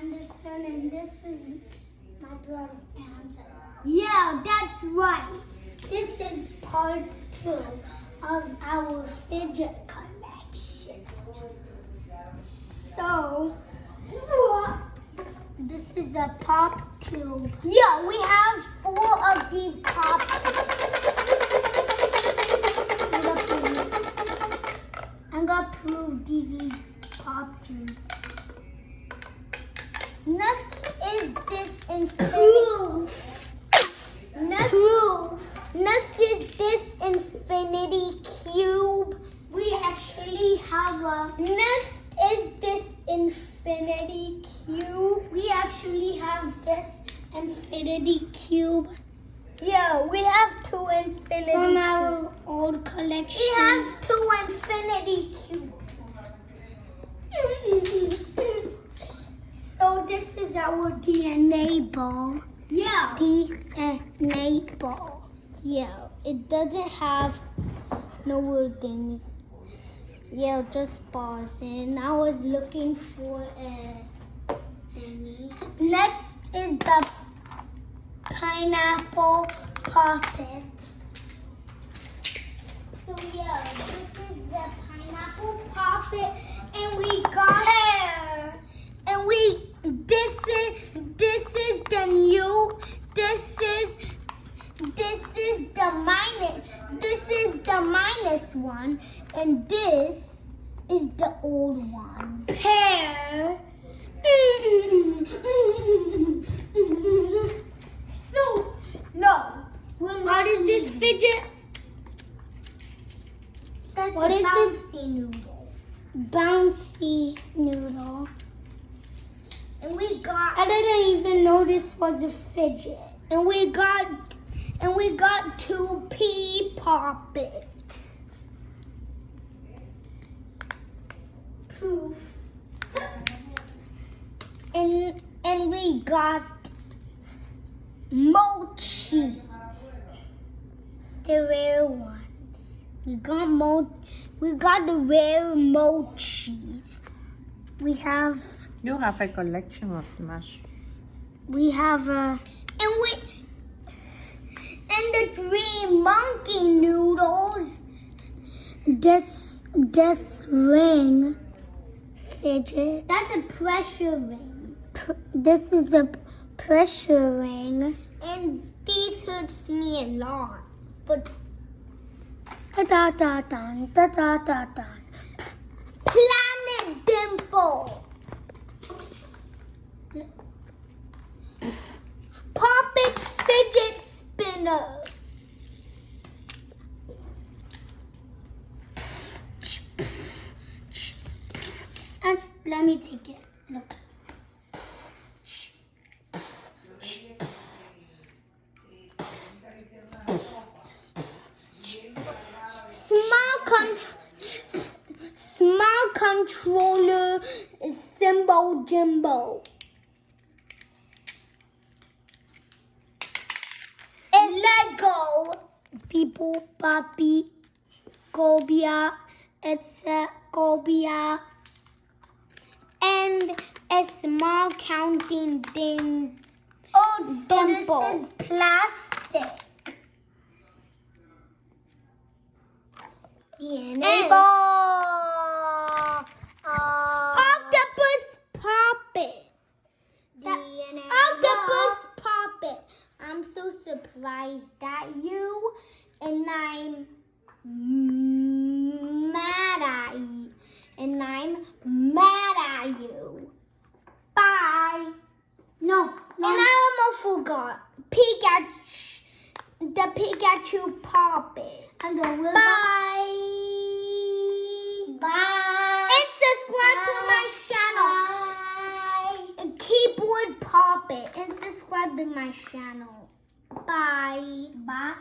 Anderson, and this is my brother Angela. Yeah, that's right. This is part 2 of our fidget collection. So, this is a pop tube. Yeah, we have 4 of these pop tubes. I'm gonna prove these pop tubes. Next is this infinity. Next is this infinity cube. We actually have a. Next is this infinity cube. We actually have this infinity cube. Yeah, we have 2 infinity From cubes. our old collection. We have 2 infinity cubes. So this is our DNA ball. Yeah. DNA ball. Yeah, it doesn't have no weird things. Yeah, just balls. And I was looking for a thingy. Next is the pineapple puppet. So yeah, this is the pineapple puppet, and we got hair. And this is the new. This is the minus one, and this is the old one. Pear. So no. What is this fidget? That's What a is this? bouncy noodle. Bouncy noodle. And we got. I didn't even know this was a fidget. And we got 2 pea poppets. Poof. And we got mochis. The rare ones. We got the rare mochis. We have You have a collection of mush. And the 3 monkey noodles. this ring fidget. That's a pressure ring. This is a pressure ring. And these hurts me a lot. But Da da da da da da da. Planet Dimple. Poppet's fidget spinner. And let me take it. Look. Small controller symbol Jimbo. Lego. People, Papi, Gobia, etc. Gobia. And a small counting thing. Oh, so Dimple. this is plastic. DNA ball. Octopus puppet. Octopus puppet. I'm so surprised at you, and I'm mad at you. And I'm mad at you. Bye. No, And I almost forgot. Pikachu. The Pikachu puppet. And the will. Bye. Bye. And subscribe to my channel. Keyboard puppet. And subscribe to my channel. Bye. Bye.